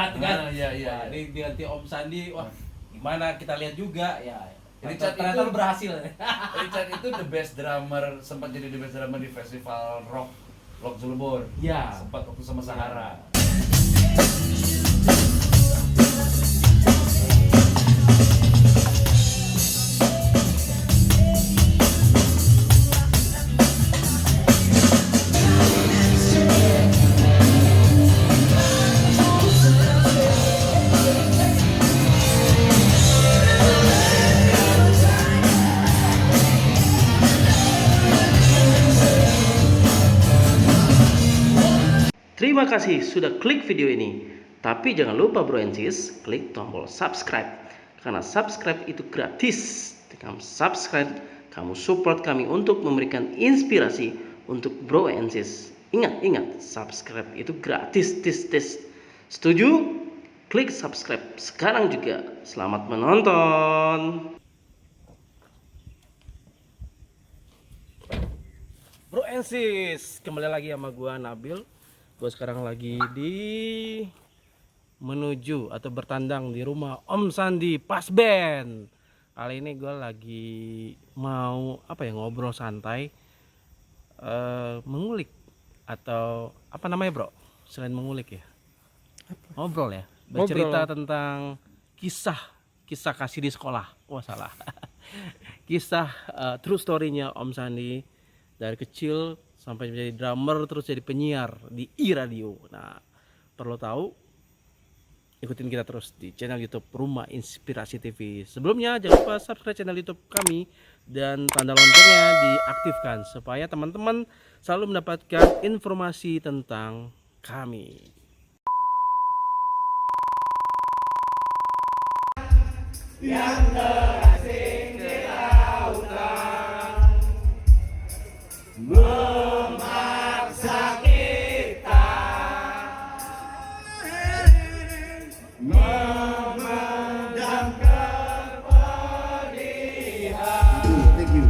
Richard kan. Iya. Ini diganti Om Sandi. Wah, gimana kita lihat juga ya. Richard Ternyata itu- berhasil. Richard itu the best drummer, sempat jadi the best drummer di festival rock Zulbor. Iya. Sempat waktu sama Sahara. Terima kasih sudah klik video ini. Tapi jangan lupa bro and sis, klik tombol subscribe. Karena subscribe itu gratis. Kamu subscribe, kamu support kami untuk memberikan inspirasi untuk bro and sis. Ingat, subscribe itu gratis. Setuju? Klik subscribe sekarang juga. Selamat menonton. Bro and sis, kembali lagi sama gua Nabil. Gue sekarang lagi menuju atau bertandang di rumah Om Sandi Pas Band. Kali ini gue lagi mau ngobrol santai, mengulik atau apa namanya bro? Selain mengulik ya, ngobrol ya, bercerita tentang kisah kasih di sekolah. Wah salah. Kisah true story-nya Om Sandi dari kecil sampai menjadi drummer terus jadi penyiar di iRadio. Nah, perlu tahu ikutin kita terus di channel YouTube Rumah Inspirasi TV. Sebelumnya jangan lupa subscribe channel YouTube kami dan tanda loncengnya diaktifkan supaya teman-teman selalu mendapatkan informasi tentang kami. Yang terasing di lautan memaksa kita memendam kepedihan. Thank you.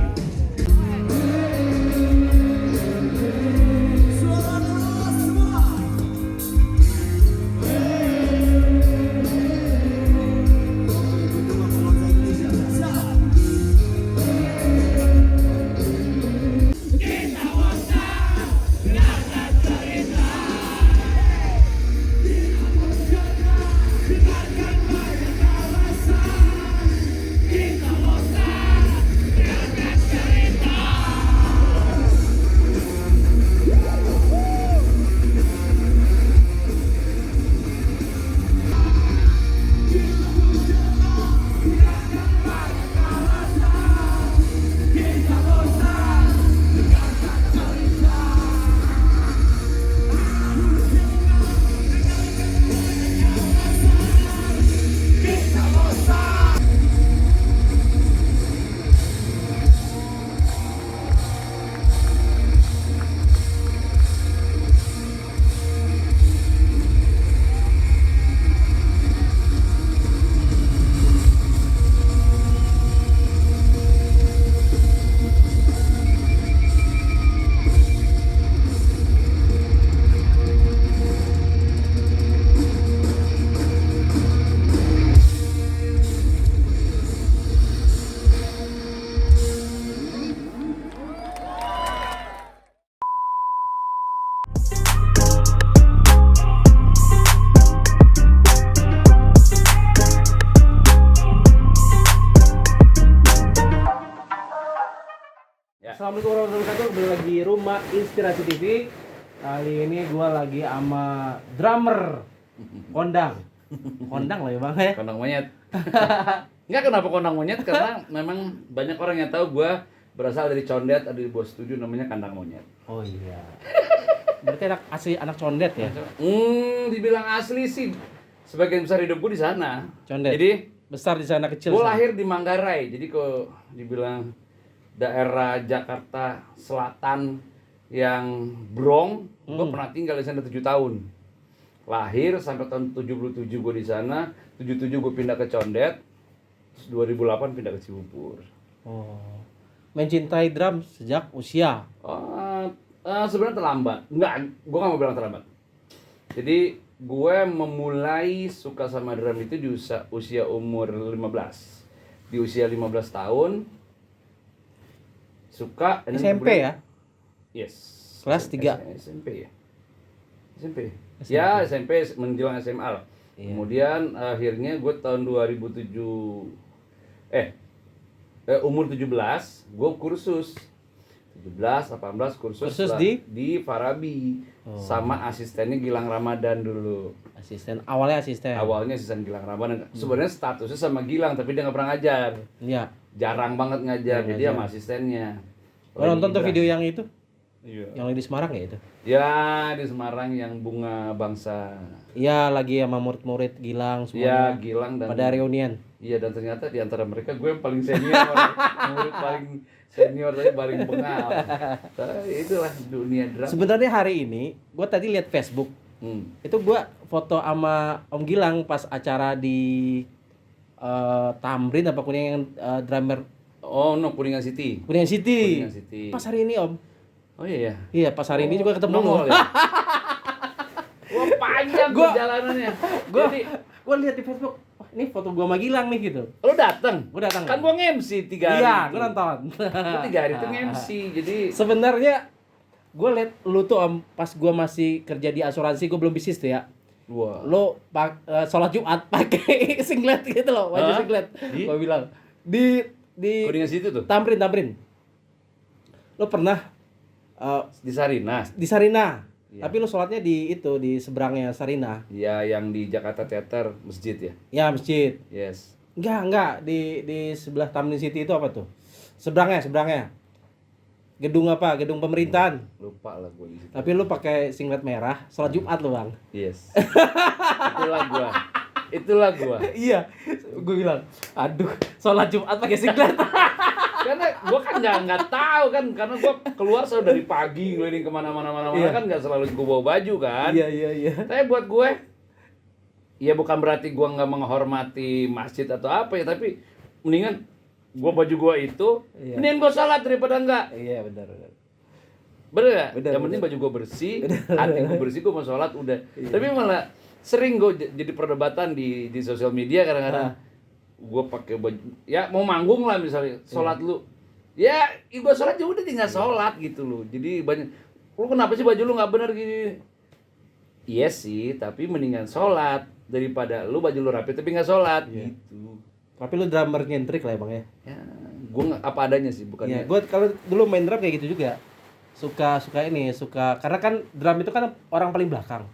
Assalamualaikum warahmatullahi wabarakatuh. Kembali lagi di Rumah Inspirasi TV. Kali ini gua lagi sama drummer kondang lah ya bang ya. Kondang monyet. Enggak, kenapa kondang monyet? Karena memang banyak orang yang tahu gue berasal dari Condet, ada di bawah studio namanya kandang monyet. Oh iya. Berarti anak condet ya? Dibilang asli sih. Sebagian besar hidup gue di sana. Condet. Jadi besar di sana, kecil. gue lahir di Manggarai. Jadi kalau dibilang daerah Jakarta Selatan yang Brong, gue pernah tinggal di sana 7 tahun. Lahir sampai tahun 77 gue di sana, 77 gue pindah ke Condet, terus 2008 pindah ke Cibubur. Oh. Mencintai drum sejak usia. Sebenarnya terlambat. Enggak, gue nggak mau bilang terlambat. Jadi gue memulai suka sama drum itu di usia umur 15. Di usia 15 tahun suka dan SMP kemudian- ya? Yes. Kelas 3. SMP ya. SMP. SMP. Ya, SMP menjelang SMA lah. Iya. Kemudian akhirnya gue tahun 2007 umur 17 gue kursus. 17, 18 kursus Kursus lah di Farabi sama asistennya Gilang Ramadan dulu. Asisten, awalnya asisten. Awalnya asisten Gilang Ramadan. Sebenarnya statusnya sama Gilang tapi dia nggak pernah ngajar. Iya. Jarang banget ngajar, Jarang jadi ngajar. sama asistennya. Lo nonton tuh Ibra. video yang itu? Iya. Yang lagi di Semarang ya itu? Ya di Semarang yang bunga bangsa. Iya, lagi sama murid-murid Gilang Iya semuanya. Gilang dan Pada reunian. iya dan ternyata di antara mereka gue yang paling senior, murid paling senior tapi paling bengal. Itulah dunia drum. Sebenarnya hari ini gue tadi lihat Facebook. Itu gue foto sama Om Gilang pas acara di Tamrin apa Kuningan, drummer Oh no, Kuningan City. Kuningan City. Kuningan City. Pas hari ini Om. Oh iya ya. Iya, pas hari ini juga ketemu nongol lo. ya? Wah panjang Gua- perjalanannya. Gue Jadi lihat di Facebook. Wah, ini foto gue sama Gilang nih gitu. lo datang? Gue datang. Kan gua nge-MC 3 hari. Iya, itu. gue nonton. Gua 3 hari itu nge-MC. Jadi Sebenarnya gue liat lu tuh Om, pas gue masih kerja di asuransi, gue belum bisnis tuh ya. wah. Lo sholat Jumat pakai singlet gitu loh, baju Hah? singlet. Di? Gue bilang di Kuningan City tuh. Tamrin. Lo pernah Di Sarina. di Sarina, Iya. tapi lo sholatnya di itu di seberangnya Sarina. Ya yang di Jakarta Theater masjid ya. Ya masjid. Yes. Enggak di sebelah Tamrin City itu apa tuh? Seberangnya. Gedung apa? Gedung pemerintahan. Lupa lah gua di situ. Tapi lu pakai singlet merah, sholat Jumat lo Bang. Yes. Itulah gua. Iya, gue bilang, aduh, sholat Jumat pakai singlet. Karena gua kan nggak tahu kan, karena gua keluar selalu dari pagi keliling kemana-mana Iya. kan nggak selalu gua bawa baju kan. Iya. Tapi buat gue, ya bukan berarti gua nggak menghormati masjid atau apa ya, tapi mendingan gua baju gua itu, Iya. mendingan gua salat daripada enggak. Iya benar. Bener nggak? Bener, Yang penting bener. baju gua bersih, hati gua bersih, gua mau sholat udah. Iya. Tapi malah sering gua jadi perdebatan di sosial media kadang-kadang. Gua pakai baju, ya mau manggung lah misalnya, sholat lu. Ya, gua sholat ya udah tinggal sholat gitu loh. Jadi banyak, lu kenapa sih baju lu nggak bener gini? Iya sih, tapi mendingan sholat daripada lu baju lu rapi tapi nggak sholat Iya. gitu. Tapi lu drummer nyentrik lah Bang ya. Ya, gua nggak apa adanya sih, Iya, bukannya. gue kalau dulu main drum kayak gitu juga. Suka karena kan drum itu kan orang paling belakang.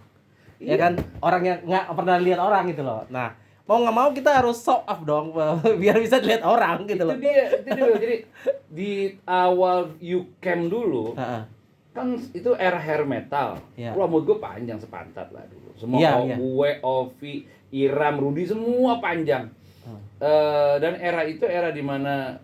Ya Iya. kan, orang yang nggak pernah lihat orang gitu loh. Nah, mau nggak mau kita harus show off dong biar bisa dilihat orang gitu loh. Itu dia. Jadi di awal UCamp dulu, Heeh. kan itu era hair metal. Iya. Rambut gue panjang sepantat lah dulu. Semua Iya. gue, Ovi, Iram, Rudi semua panjang. Dan era itu era dimana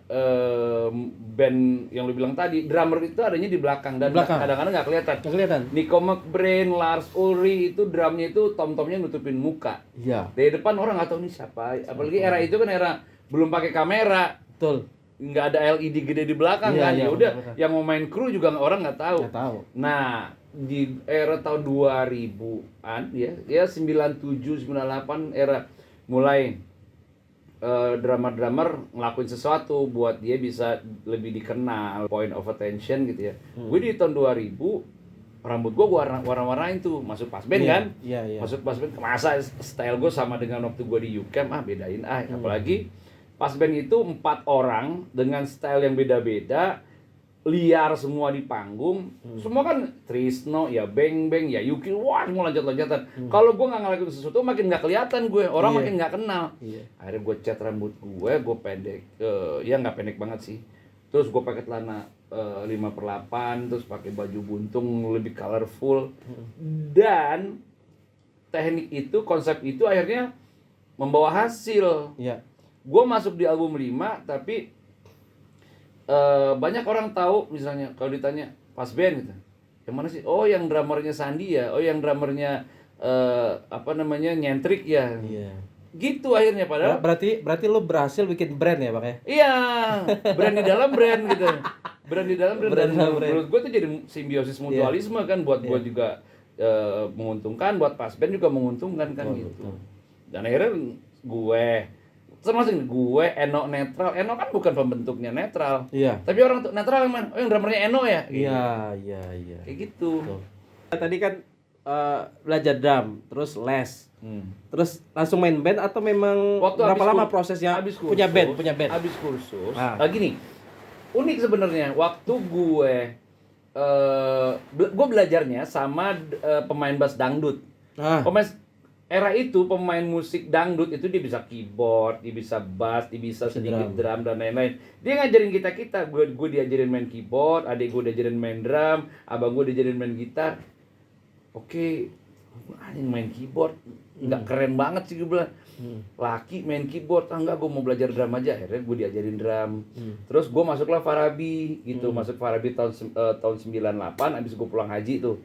band yang lu bilang tadi, drummer itu adanya di belakang dan Di belakang. kadang-kadang nggak kelihatan. Nggak kelihatan. Nico McBrain, Lars Ulrich itu drumnya itu tom-tomnya nutupin muka. Iya, Dari depan orang nggak tahu nih siapa. Apalagi era itu kan era belum pakai kamera, betul. nggak ada LED gede di belakang Iya, kan. iya, Ya udah, betul. yang mau main kru juga orang nggak tahu. Nggak tahu. Nah, di era tahun 2000-an ya 97, 98 era mulai drummer-drummer ngelakuin sesuatu buat dia bisa lebih dikenal, point of attention gitu ya. Gue di tahun 2000 rambut gue warna-warnain tuh, masuk pas band Iya, kan? iya. Masuk pas band, masa style gue sama dengan waktu gue di UCamp, bedain apalagi pas band itu 4 orang dengan style yang beda-beda, liar semua di panggung, semua kan Trisno, ya Beng Beng, ya Yuki, wah semua loncat-loncatan. Kalau gue nggak ngelakuin sesuatu makin nggak kelihatan gue, orang Iya. makin nggak kenal. Iya. Akhirnya gue cat rambut gue pendek, ya nggak pendek banget sih. Terus gue pakai celana 5/8, terus pakai baju buntung lebih colorful, dan teknik itu, konsep itu akhirnya membawa hasil. Iya. Gue masuk di album 5, tapi banyak orang tahu, misalnya kalau ditanya pas band gitu, yang mana sih? Oh yang drummernya Sandi ya, oh yang drummernya Nyentrik ya. Iya. Gitu akhirnya, padahal Berarti lu berhasil bikin brand ya, Bang ya? iya, brand di dalam brand gitu. Brand di dalam brand. Brand Dan dalam brand. menurut gue itu jadi simbiosis mutualisme kan, buat gue juga menguntungkan, buat pas band juga menguntungkan kan gitu. Betul. Dan akhirnya gue termasuk gue Eno netral. Eno kan bukan pembentuknya netral. Iya. Tapi orang tuh netral yang yang drummernya Eno ya. Iya. Kayak gitu. Betul. Tadi kan belajar drum, terus les, terus langsung main band atau memang Waktu berapa habis lama kur- prosesnya habis punya kursus, band? Habis kursus. Ah. Gini. Unik sebenarnya waktu gue belajarnya sama pemain bass dangdut. Ah. Era itu pemain musik dangdut itu dia bisa keyboard, dia bisa bass, dia bisa sedikit drum dan lain-lain. Dia ngajarin kita, gue diajarin main keyboard, adik gue diajarin main drum, abang gue diajarin main gitar. Oke, anjing main keyboard nggak keren banget sih gue bilang. Laki main keyboard, enggak, gue mau belajar drum aja. Akhirnya gue diajarin drum. Terus gue masuklah Farabi gitu, masuk Farabi tahun 98, habis gue pulang haji tuh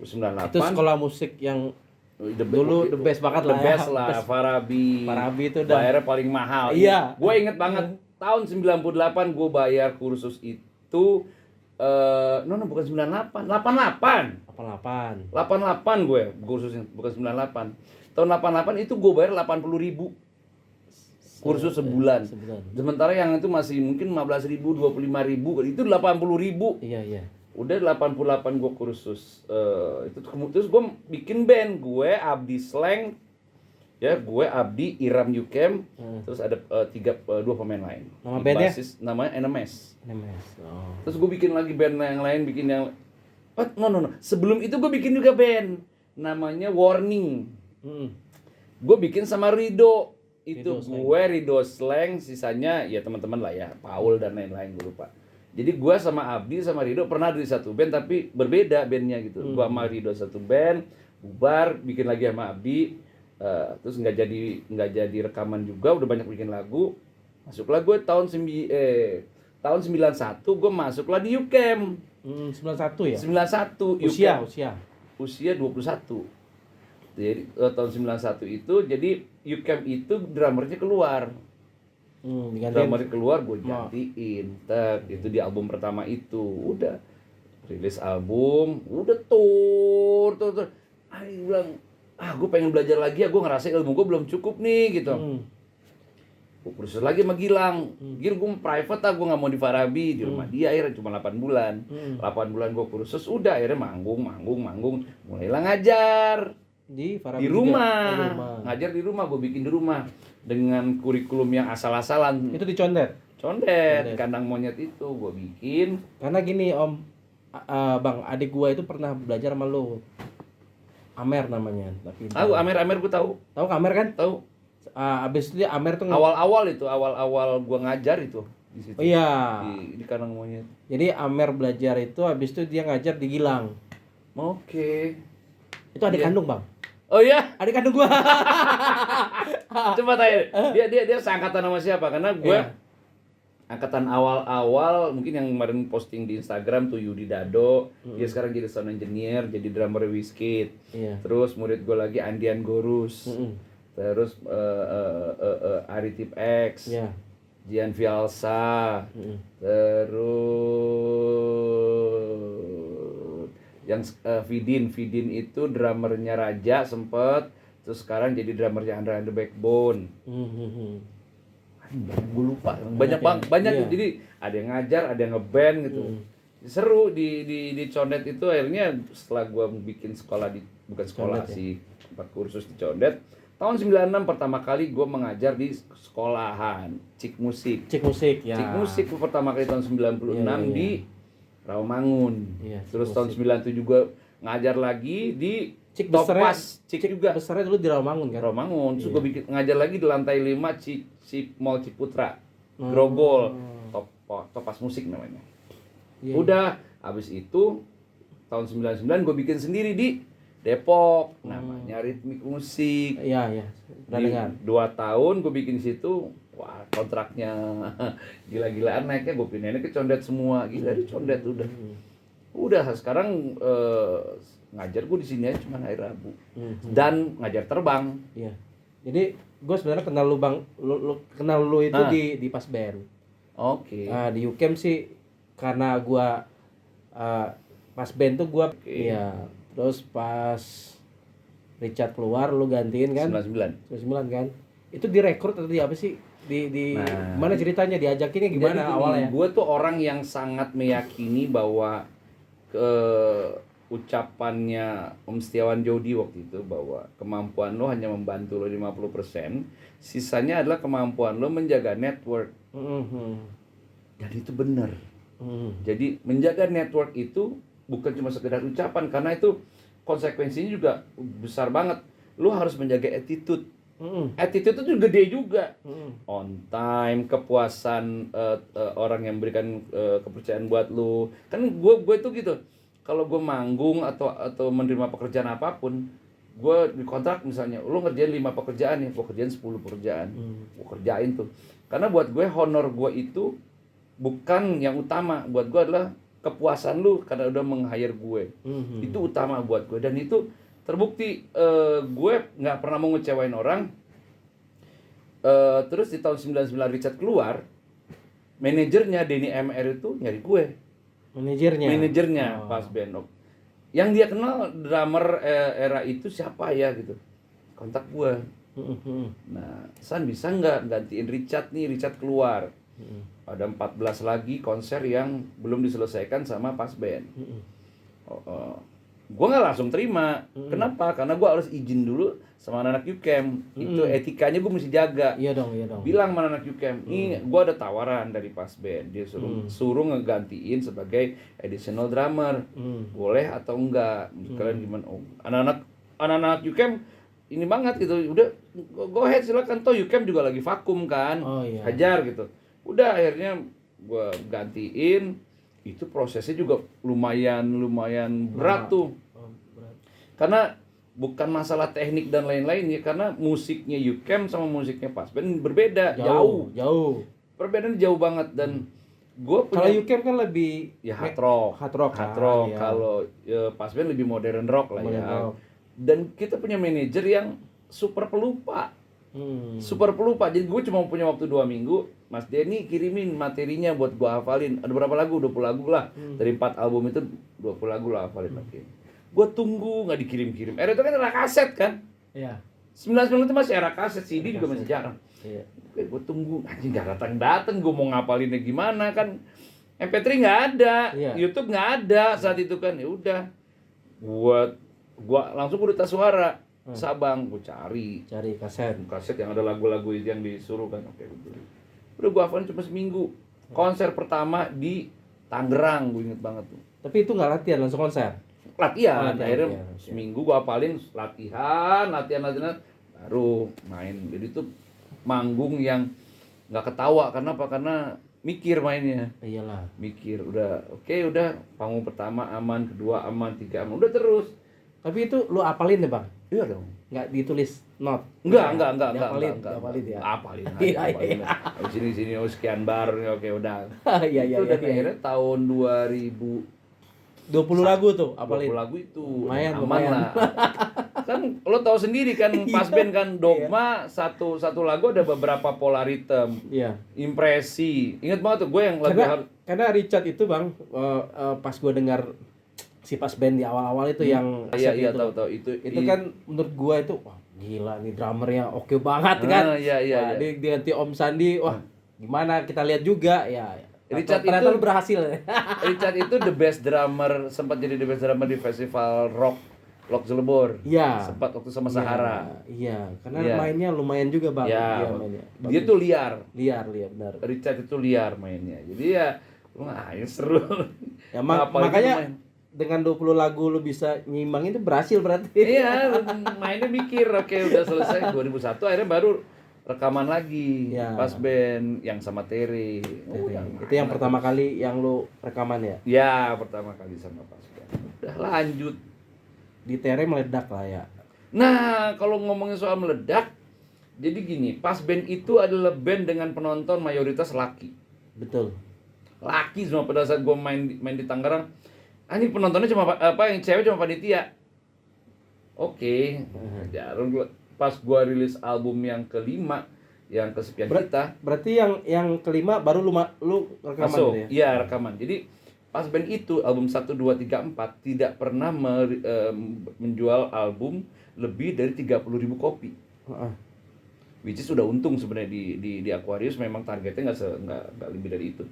98. Itu sekolah musik yang dulu the best banget The lah ya. best lah, Farabi. Farabi itu udah bayarnya paling mahal. Iya. Gue inget banget tahun 98 gue bayar kursus itu bukan 98, 88. 88 gue kursusnya, bukan 98. Tahun 88 itu gue bayar 80.000 kursus sebulan. Sementara yang itu masih mungkin 15.000, 25.000, itu 80.000. Iya. Udah 88 gue kursus itu terus gue bikin band, gue Abdi Slang, ya gue Abdi, Iram Yukem, terus ada dua pemain lain. Nama bandnya? Basis, namanya NMS. Oh. Terus gue bikin lagi band yang lain, bikin yang no. Sebelum itu gue bikin juga band namanya Warning. Gue bikin sama Rido. Itu gue Rido Slang, sisanya ya teman-teman lah ya, Paul dan lain-lain, gue lupa. Jadi gue sama Abdi sama Rido pernah di satu band tapi berbeda bandnya gitu. Gue sama Rido satu band, bubar, bikin lagi sama Abdi, terus nggak jadi rekaman juga, udah banyak bikin lagu. Masuklah gue tahun 91 gue masuklah di UCAM. 91 ya? 91 usia 21. Jadi tahun 91 itu jadi UCAM itu drummernya keluar. Drummernya keluar, gue gantiin. Itu di album pertama itu. Udah rilis album, udah tur. Gue bilang, gue pengen belajar lagi ya, gue ngerasa ilmu gue belum cukup nih gitu. Gue kursus lagi sama Gilang. Gil, gue private lah, gue gak mau di Farabi, di rumah dia akhirnya cuma 8 bulan. 8 bulan gue kursus, udah akhirnya manggung. Mulailah ngajar di di rumah. Ngajar di rumah, gue bikin di rumah dengan kurikulum yang asal-asalan. Itu di Condet, kandang monyet itu gue bikin. Karena gini Om, Bang, adik gua itu pernah belajar sama lu. Amer namanya, tapi Tahu Amer gue tahu. Tahu Amer kan? Tahu. Abis itu dia Amer tuh Awal-awal gue ngajar itu di situ. Oh iya. Di kandang monyet. Jadi Amer belajar itu, habis itu dia ngajar di Gilang. Oke. Itu adik kandung, Bang. Oh iya, Adik kandung gua. coba tanya. Dia seangkatan sama siapa? Karena gue angkatan awal mungkin yang kemarin posting di Instagram tuh Yudi Dado. Dia sekarang jadi sound engineer, jadi drummer Wizkid. Terus murid gue lagi Andian Gorus. Terus Aritip X. Jian Fialsa. Terus yang Vidin itu drummernya Raja sempet, terus sekarang jadi drummernya Andra and the Backbone. Gue lupa, banyak Iya. Jadi ada yang ngajar, ada yang ngeband gitu. Seru di Condet itu. Akhirnya setelah gue bikin sekolah bukan sekolah Condet, sih, tempat kursus di Condet. Tahun 96 pertama kali gue mengajar di sekolahan Cik Musik Ya. Cik Musik pertama kali tahun 96 di Rawamangun. Terus tahun 97 gue ngajar lagi di Cik Topas. Cik juga. Besarnya dulu di Rawamangun kan? Rawamangun. Terus gue ngajar lagi di lantai 5 Cik Mall Ciputra. Grogol. Topas Musik namanya. Udah, habis itu tahun 99 gue bikin sendiri di Depok. Namanya Ritmik Musik. Iya. Udah dengar. 2 tahun gue bikin situ. Wah, kontraknya gila-gilaan naiknya, gue pindahin ke Condet semua. Gila di Condet udah sekarang ngajar gue di sini aja cuma hari Rabu. Dan ngajar terbang. Iya. Jadi gue sebenarnya kenal lu Bang, kenal lu itu di pas band. Oke. Di UCAM sih karena gue pas band tuh gue iya, Terus pas Richard keluar lu gantiin kan? 99. 99 kan? Itu direkrut atau di apa sih? Di Nah, mana ceritanya, diajakinnya gimana awalnya? Gue tuh orang yang sangat meyakini bahwa ucapannya Om Setiawan Jodi waktu itu bahwa kemampuan lo hanya membantu lo 50%, sisanya adalah kemampuan lo menjaga network. Dan itu benar. Jadi menjaga network itu bukan cuma sekedar ucapan, karena itu konsekuensinya juga besar banget. Lo harus menjaga attitude. Attitude itu juga gede juga. On time, kepuasan orang yang berikan kepercayaan buat lo. Kan gue tuh gitu. Kalau gue manggung atau menerima pekerjaan apapun, gue dikontrak misalnya, lo ngerjain 5 pekerjaan ya, gue kerjain 10 pekerjaan. Gue kerjain tuh. Karena buat gue honor gue itu bukan yang utama. Buat gue adalah kepuasan lu karena udah meng-hire gue. Itu utama buat gue, dan itu terbukti. Gue nggak pernah mau ngecewain orang. Terus di tahun 99 Richard keluar, manajernya Denny MR itu nyari gue. Manajernya pas band. Yang dia kenal drummer era itu siapa ya gitu. Kontak gue. Nah, San bisa nggak gantiin Richard nih? Richard keluar. Ada 14 lagi konser yang belum diselesaikan sama pas band. Gue nggak langsung terima. Kenapa? Karena gue harus izin dulu sama anak UCAM. Itu etikanya gue mesti jaga. Iya dong. Bilang sama anak UCAM, nih gue ada tawaran dari pas band. Dia suruh ngegantiin sebagai additional drummer. Boleh atau enggak? Kalian gimana? Anak-anak UCAM ini banget gitu. Udah, go ahead silakan. Toh UCAM juga lagi vakum kan. Hajar gitu. Udah, akhirnya gue gantiin. Itu prosesnya juga lumayan berat tuh. Karena bukan masalah teknik dan lain-lain ya, karena musiknya UCAM sama musiknya pas band berbeda, jauh. Perbedaannya jauh banget. Dan gue punya, kalau UCAM kan lebih ya hard rock. Ya. Kalau pas band lebih modern rock lah ya. Dan kita punya manajer yang super pelupa. Jadi gue cuma punya waktu 2 minggu. Mas Denny kirimin materinya buat gue hafalin. Ada berapa lagu? 20 lagu lah. Dari 4 album itu 20 lagu lah hafalin. Gue tunggu nggak dikirim-kirim. Era itu kan era kaset kan. Iya. 99 itu masih era kaset, CD juga masih jarang. Iya. Gue tunggu, anjing nggak datang. Gue mau ngapalinnya gimana kan? MP3 nggak ada, YouTube nggak ada saat itu kan. Ya udah, gue langsung ke Duta Suara Sabang, gue cari kaset yang ada lagu-lagu yang disuruh kan. Oke, udah gue hafalin cuma seminggu. Konser pertama di Tangerang, gue inget banget tuh. Tapi itu nggak latihan, langsung konser. Latihan. Akhirnya seminggu gue hafalin, latihan baru main. Jadi itu manggung yang nggak ketawa. Karena apa? Karena mikir mainnya. Iyalah. Mikir udah panggung pertama aman, kedua aman, 3 aman, udah terus. Tapi itu lu apalin deh bang? Iya dong. Nggak ditulis not? Enggak. Apalin ya. Apalin. Iya. Sini sekian bar, oke udah. Iya. Itu udah akhirnya tahun 2000. 20 lagu tuh apalin. 20 lagu itu. Lumayan. Lah. Kan lo tahu sendiri kan pas band kan Dogma satu lagu ada beberapa polaritem. Iya. Impresi. Ingat banget tuh gue yang karena Richard itu bang pas gue dengar si pas band di awal-awal itu yang iya tahu itu kan menurut gua itu wah gila nih drummernya oke banget kan. Iya. Diganti Om Sandi, wah gimana kita lihat juga ya. Richard ternyata itu lu berhasil. Richard itu the best drummer, sempat jadi the best drummer di festival Rock Zelebor. Iya. Sempat waktu sama Sahara. Iya, karena mainnya lumayan juga bang. Iya, mainnya. Dia tuh liar. Liar benar. Richard itu liar mainnya. Jadi ya seru. Ya makanya dengan 20 lagu lu bisa nyimbangin itu berhasil berarti. Iya, mainnya mikir, oke udah selesai 2001 akhirnya baru rekaman lagi pas band yang sama Tere. Itu yang pertama kali yang lu rekaman ya? Ya, pertama kali sama pas band. Udah lanjut. Di Tere meledak lah ya. Nah, kalau ngomongin soal meledak, jadi gini, pas band itu adalah band dengan penonton mayoritas laki. Betul. Laki semua pada saat gue main di Tangerang. Ini penontonnya cuma yang cewek cuma panitia. Oke. Pas gua rilis album yang kelima, yang Kesepian Kita. Berarti yang kelima baru lu rekaman masuk. ya? Iya, rekaman. Jadi Pas band itu album 1 2 3 4 tidak pernah menjual album lebih dari 30.000 kopi. Heeh. Which is sudah untung sebenarnya di Aquarius, memang targetnya nggak lebih dari itu.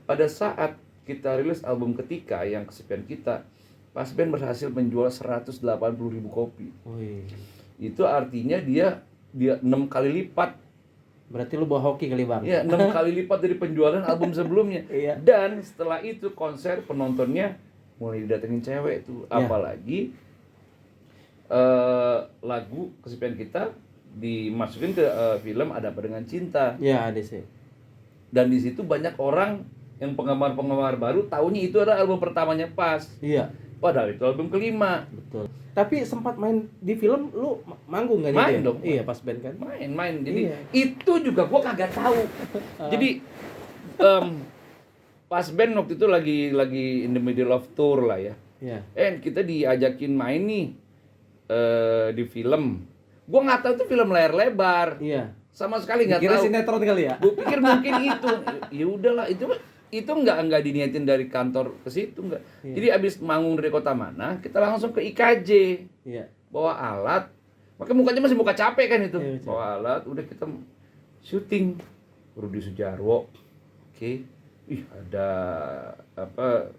Pada saat kita rilis album ketika yang kesepian kita, Pas Band berhasil menjual 180.000 kopi. Wih. Itu artinya dia 6 kali lipat. Berarti lu bawa hoki kali, Bang? Ya, 6 kali lipat dari penjualan album sebelumnya. Iya. Dan setelah itu konser penontonnya mulai didatengin cewek tuh. Iya. Apalagi lagu kesepian kita dimasukin ke film Ada Apa Dengan Cinta. Iya, ada sih. Dan di situ banyak orang yang penggemar-penggemar baru taunya itu adalah album pertamanya Pas. Iya, Padahal itu album kelima. betul. Tapi sempat main di film, lu manggung nggak nih? Main dia? dong. Iya, Pas Band kan. Main. Jadi Iya. itu juga gua kagak tahu. Jadi Pas Band waktu itu lagi in the middle of tour lah ya. Iya. Kita diajakin main nih di film. Gua nggak tahu itu film layar lebar. Iya. Sama sekali nggak Kira tahu. sinetron kali ya? Gue pikir mungkin itu. Ya udahlah, itu nggak diniatin dari kantor ke situ nggak. Iya. Jadi abis manggung dari kota mana, kita langsung ke IKJ. Iya. Bawa alat. Makanya mukanya masih muka capek kan itu. Iya, capek. Bawa alat, udah kita syuting. Rudi Sujarwo. Oke. Ih, ada apa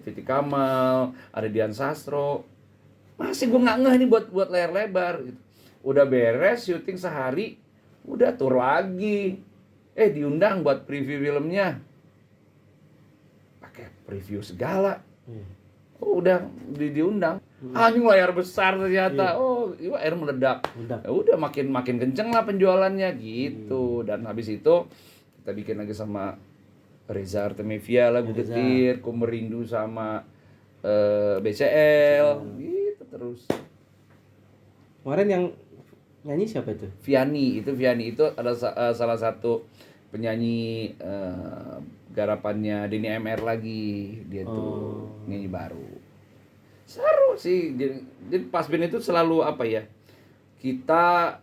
Titi Kamal, ada Dian Sastro. Masih gue nggak ngeh ini buat layar lebar gitu. Udah beres syuting sehari, udah tur lagi. Diundang buat preview filmnya. Pakai preview segala. Iya. Udah diundang. Anjing layar besar ternyata. Iya. Air meledak. Meledak. Ya udah makin kenceng lah penjualannya gitu. Dan habis itu kita bikin lagi sama Reza Artemevia lagu Reza. Getir, Ku Merindu sama BCL gitu terus. Kemarin yang nyanyi siapa itu? Vianney itu ada salah satu penyanyi garapannya Denny MR lagi, dia tuh nyanyi baru. Seru sih. Jadi Pas Band itu selalu apa ya? Kita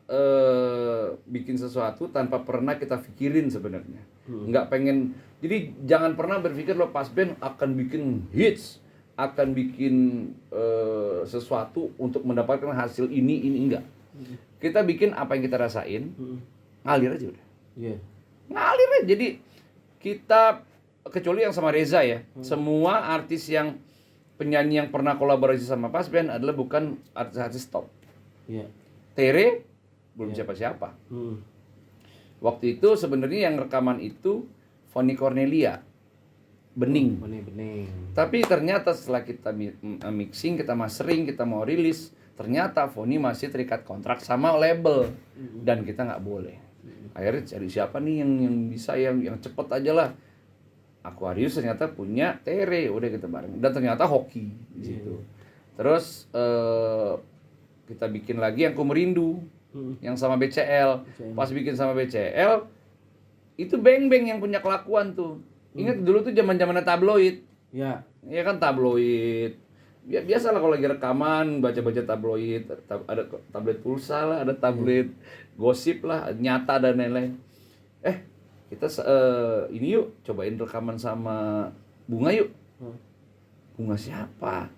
bikin sesuatu tanpa pernah kita pikirin sebenarnya. Nggak pengen. Jadi jangan pernah berpikir lo Pas Band akan bikin hits, akan bikin sesuatu untuk mendapatkan hasil ini enggak. Kita bikin apa yang kita rasain, ngalir aja udah. Iya. Ngalir aja. Jadi kita, kecuali yang sama Reza ya, semua artis yang penyanyi yang pernah kolaborasi sama Pas Band adalah bukan artis-artis top. Iya. Tere belum siapa-siapa. Waktu itu sebenarnya yang rekaman itu Fonny Cornelia, Bening. Bening. Tapi ternyata setelah kita mixing, kita mastering, kita mau rilis, ternyata Fonny masih terikat kontrak sama label dan kita nggak boleh. Akhirnya cari siapa nih yang bisa yang cepet aja lah. Aquarius ternyata punya Tere, udah kita bareng. Dan ternyata hoki di situ. Terus kita bikin lagi yang Ku Merindu, yang sama BCL. Pas bikin sama BCL, itu Beng Beng yang punya kelakuan tuh. Ingat dulu tuh zaman-zamannya tabloid. Iya. Iya kan tabloid. Biasa lah kalau lagi rekaman baca-baca tabloid, ada tabloid pulsa lah, ada tabloid gosip lah, nyata dan lain-lain. Kita ini yuk cobain rekaman sama Bunga yuk. Bunga siapa?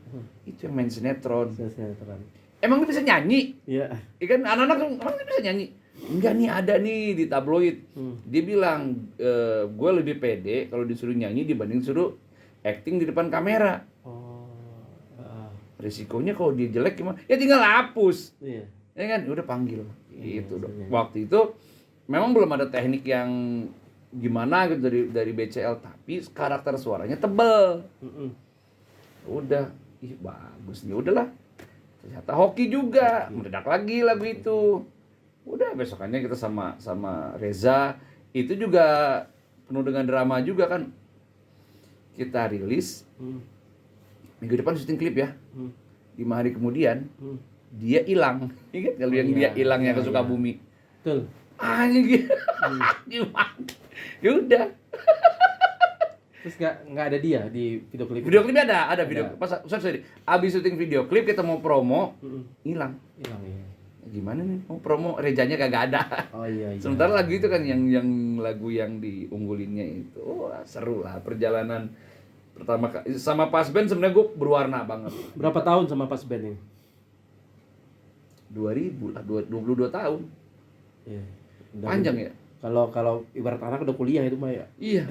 Itu yang main sinetron. Sinetron. Emang dia bisa nyanyi? Iya. Ikan anak-anak emang dia bisa nyanyi? Enggak nih, ada nih di tabloid. Dia bilang gue lebih pede kalau disuruh nyanyi dibanding suruh acting di depan kamera. Risikonya kalau dia jelek gimana? Ya tinggal hapus. Iya. Ya kan, udah panggil. Gitu dong. maksudnya. Waktu itu memang belum ada teknik yang gimana gitu dari BCL, tapi karakter suaranya tebel. Udah, bagus nih, udahlah. Ternyata hoki juga, meledak lagi lagu itu. Udah, besokannya kita sama Reza, itu juga penuh dengan drama juga kan. Kita rilis. Minggu depan syuting klip ya. 5 hari kemudian dia hilang. Ingat kalau yang dia hilang yang ke Sukabumi. Betul. Anjing. Gimana? Ya udah. Terus nggak ada dia di video klip. Video klipnya ada video. Pas sorry. Abis syuting video klip kita mau promo, hilang. Hilang ya. Gimana nih? Mau promo Rejanya kagak ada. Oh iya. Sementara lagu itu kan yang lagu yang diunggulinnya itu. Seru lah perjalanan Pertama kali sama pas band sebenarnya gue berwarna banget. Berapa tahun sama pas band ini? 2000 lah, 22 tahun. Iya. Udah Panjang gede. ya? Kalau ibarat anak udah kuliah itu mah ya. Iya.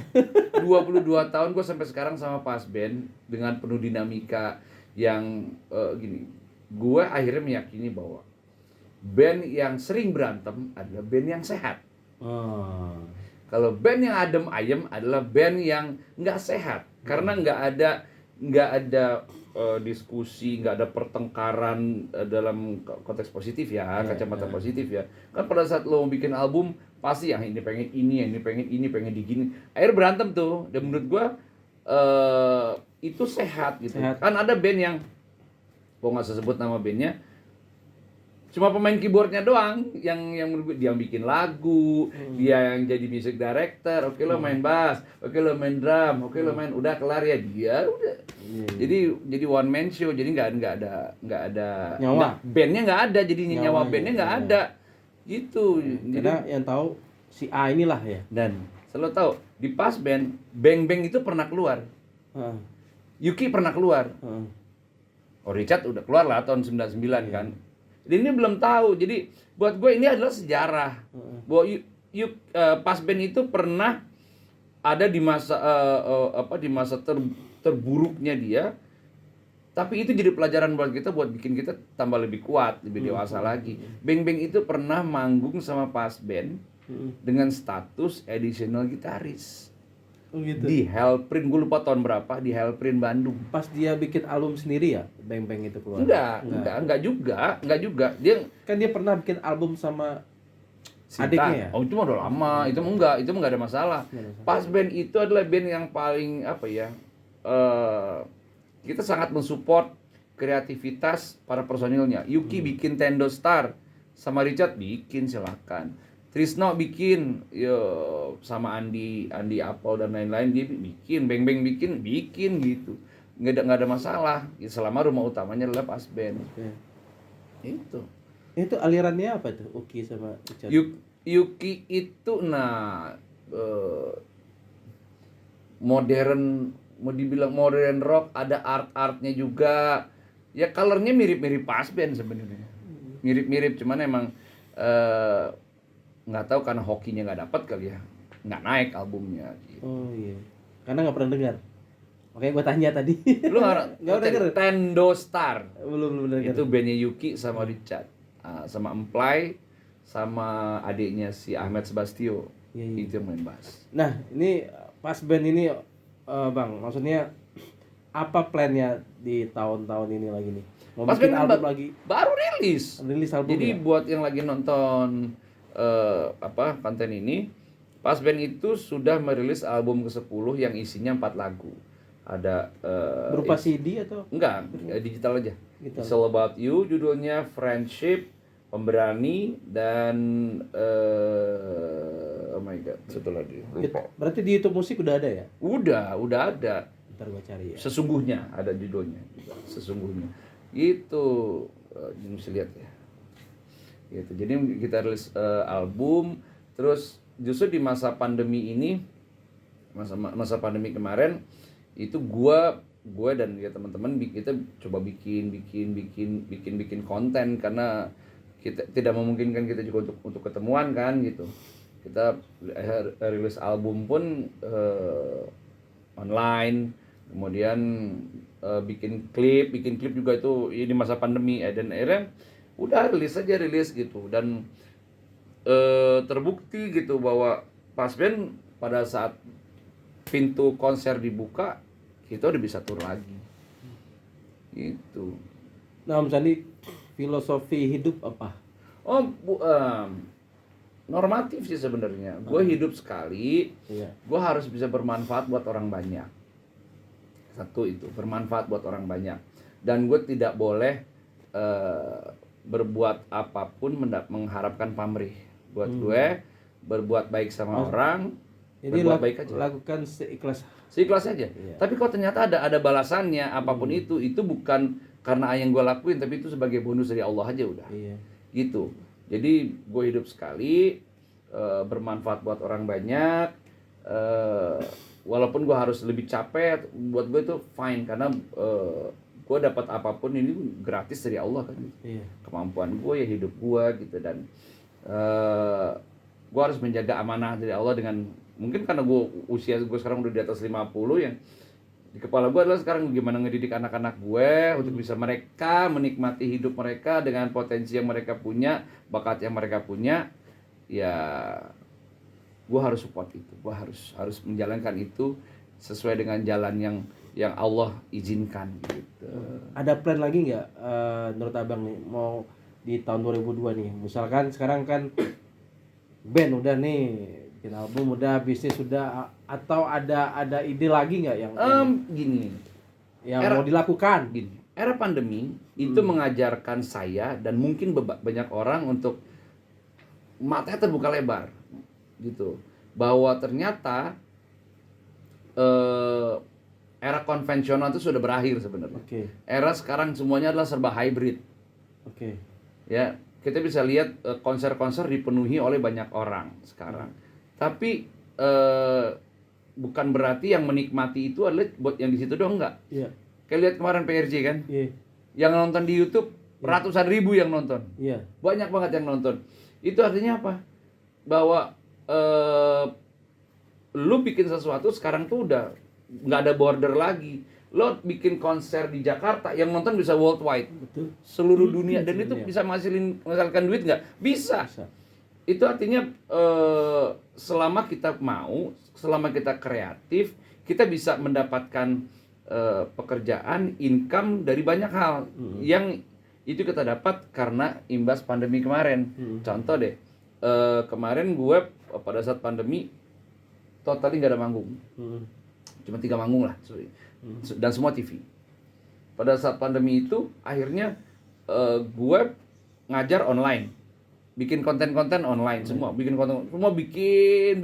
22 tahun gue sampai sekarang sama pas band dengan penuh dinamika yang gini. Gue akhirnya meyakini bahwa band yang sering berantem adalah band yang sehat. Oh. Kalau band yang adem ayem adalah band yang nggak sehat karena nggak ada diskusi, nggak ada pertengkaran dalam konteks positif ya, kacamata positif ya. Kan pada saat lo mau bikin album pasti yang ini pengen ini, yang ini pengen ini, pengen digini. Akhirnya berantem tuh. Dan menurut gua itu sehat gitu. Sehat. Kan ada band yang gua nggak usah sebut nama bandnya, cuma pemain keyboardnya doang yang dia bikin lagu, dia yang jadi music director, oke lo main bass, oke lo main drum, oke lo main, udah kelar ya dia udah. Jadi one man show, jadi nggak ada Nyawa. bandnya nggak ada, jadinya nyawa Nyawanya, bandnya nggak iya. ada gitu. Karena yang tahu si A inilah ya. Dan selalu tahu di pas band Bang Bang itu pernah keluar, Heeh. Yuki pernah keluar, Heeh. oh Richard udah keluar lah tahun 99 kan. Jadi ini belum tahu. Jadi buat gue ini adalah sejarah. Bahwa pas band itu pernah ada di masa di masa terburuknya dia. Tapi itu jadi pelajaran buat kita buat bikin kita tambah lebih kuat, lebih dewasa lagi. Bang Bang itu pernah manggung sama pas band dengan status additional gitaris. Oh gitu. Di Hellprint, gue lupa tahun berapa, di Hellprint Bandung. Pas dia bikin album sendiri ya, Bang Bang itu keluar. Enggak juga. Dia Kan dia pernah bikin album sama Sinta. adiknya ya? Oh itu mah udah lama, itu mah enggak ada masalah. Pas band itu adalah band yang paling apa ya? Kita sangat mensupport kreativitas para personilnya. Yuki bikin Tendo Star, sama Richard bikin silakan. Trisno bikin sama Andi Apau dan lain-lain dia bikin, Bang Bang bikin gitu. Nggak ada masalah. Ya, selama rumah utamanya adalah pas band. Oke. Itu. Alirannya apa tuh? Uki sama Richard. Yuki itu modern, mau dibilang modern rock, ada art-artnya juga. Ya colornya mirip-mirip pas band sebenarnya. Mirip-mirip, cuman emang nggak tahu karena hokinya nggak dapat kali ya, nggak naik albumnya gitu. Oh iya. Karena nggak pernah dengar. Makanya gue tanya tadi. Lu nggak denger. Tendo Star belum denger. itu bandnya Yuki sama Richard. Sama Emplay sama adiknya si Ahmed Sebastio. Iya. Itu yang main bass. Nah, ini pas band ini Bang, maksudnya apa plannya di tahun-tahun ini lagi nih? Mau Pas bikin band album lagi? baru rilis Album jadi ya? buat yang lagi nonton konten ini, Pas Band itu sudah merilis album ke-10 yang isinya 4 lagu. Ada Berupa CD atau? enggak, digital aja. Digital. It's All About You, judulnya Friendship, Pemberani, dan oh my god, satu lagi. Lupa. Berarti di YouTube musik udah ada ya? Udah ada. Ntar gue cari ya. Sesungguhnya ada judulnya juga. Sesungguhnya. Itu bisa lihat ya. Gitu. Jadi kita rilis album, terus justru di masa pandemi ini, masa pandemi kemarin itu gua dan ya teman-teman kita coba bikin konten karena kita tidak memungkinkan kita juga untuk ketemuan kan gitu. Kita rilis album pun online, kemudian bikin klip juga itu di masa pandemi dan akhirnya udah rilis gitu. Dan terbukti gitu bahwa Pas Band pada saat pintu konser dibuka kita udah bisa tur lagi gitu. Nah, Om Sandi, filosofi hidup apa? Normatif sih sebenarnya. Gue hidup sekali, Iya. gue harus bisa bermanfaat buat orang banyak. Satu itu, bermanfaat buat orang banyak. Dan gue tidak boleh berbuat apapun mengharapkan pamrih. Buat gue berbuat baik sama orang, Jadi berbuat baik aja. lakukan seikhlas. Seikhlas aja. Iya. Tapi kalau ternyata ada balasannya apapun itu bukan karena yang gue lakuin, tapi itu sebagai bonus dari Allah aja udah. Iya. Gitu. Jadi gue hidup sekali, bermanfaat buat orang banyak, walaupun gue harus lebih capek, buat gue itu fine karena gue dapat apapun ini gratis dari Allah kan. Iya. Kemampuan gue ya hidup gue gitu, dan gue harus menjaga amanah dari Allah dengan mungkin karena usia gue sekarang udah di atas 50, yang di kepala gue adalah sekarang gimana ngedidik anak-anak gue untuk bisa mereka menikmati hidup mereka dengan potensi yang mereka punya, bakat yang mereka punya. Ya gue harus support itu, gue harus menjalankan itu sesuai dengan jalan yang Allah izinkan gitu. Ada plan lagi nggak menurut abang nih mau di tahun 2002 nih? Misalkan sekarang kan band udah nih, bikin album udah, bisnis sudah, atau ada ide lagi nggak yang Gini, mau dilakukan? gini, era pandemi itu mengajarkan saya dan mungkin banyak orang untuk matanya terbuka lebar gitu, bahwa ternyata era konvensional itu sudah berakhir sebenarnya. Oke. Era sekarang semuanya adalah serba hybrid. Oke. Ya, kita bisa lihat konser-konser dipenuhi oleh banyak orang sekarang. Tapi bukan berarti yang menikmati itu adalah buat yang di situ doang, enggak. Iya. Kayak lihat kemarin PRJ kan, Iya. yang nonton di YouTube ratusan ribu yang nonton. Iya. Banyak banget yang nonton. Itu artinya apa? Bahwa lu bikin sesuatu sekarang tuh udah nggak ada border lagi. Lo bikin konser di Jakarta yang nonton bisa worldwide, Betul. seluruh dunia, dan itu Dunia. bisa menghasilkan duit nggak? Bisa. Bisa. Itu artinya selama kita mau, selama kita kreatif, kita bisa mendapatkan pekerjaan, income dari banyak hal yang itu kita dapat karena imbas pandemi kemarin. Contoh deh, kemarin gue pada saat pandemi totally nggak ada manggung, cuma 3 manggung lah, dan semua TV. Pada saat pandemi itu akhirnya gue ngajar online, bikin konten-konten online, semua bikin konten, semua bikin,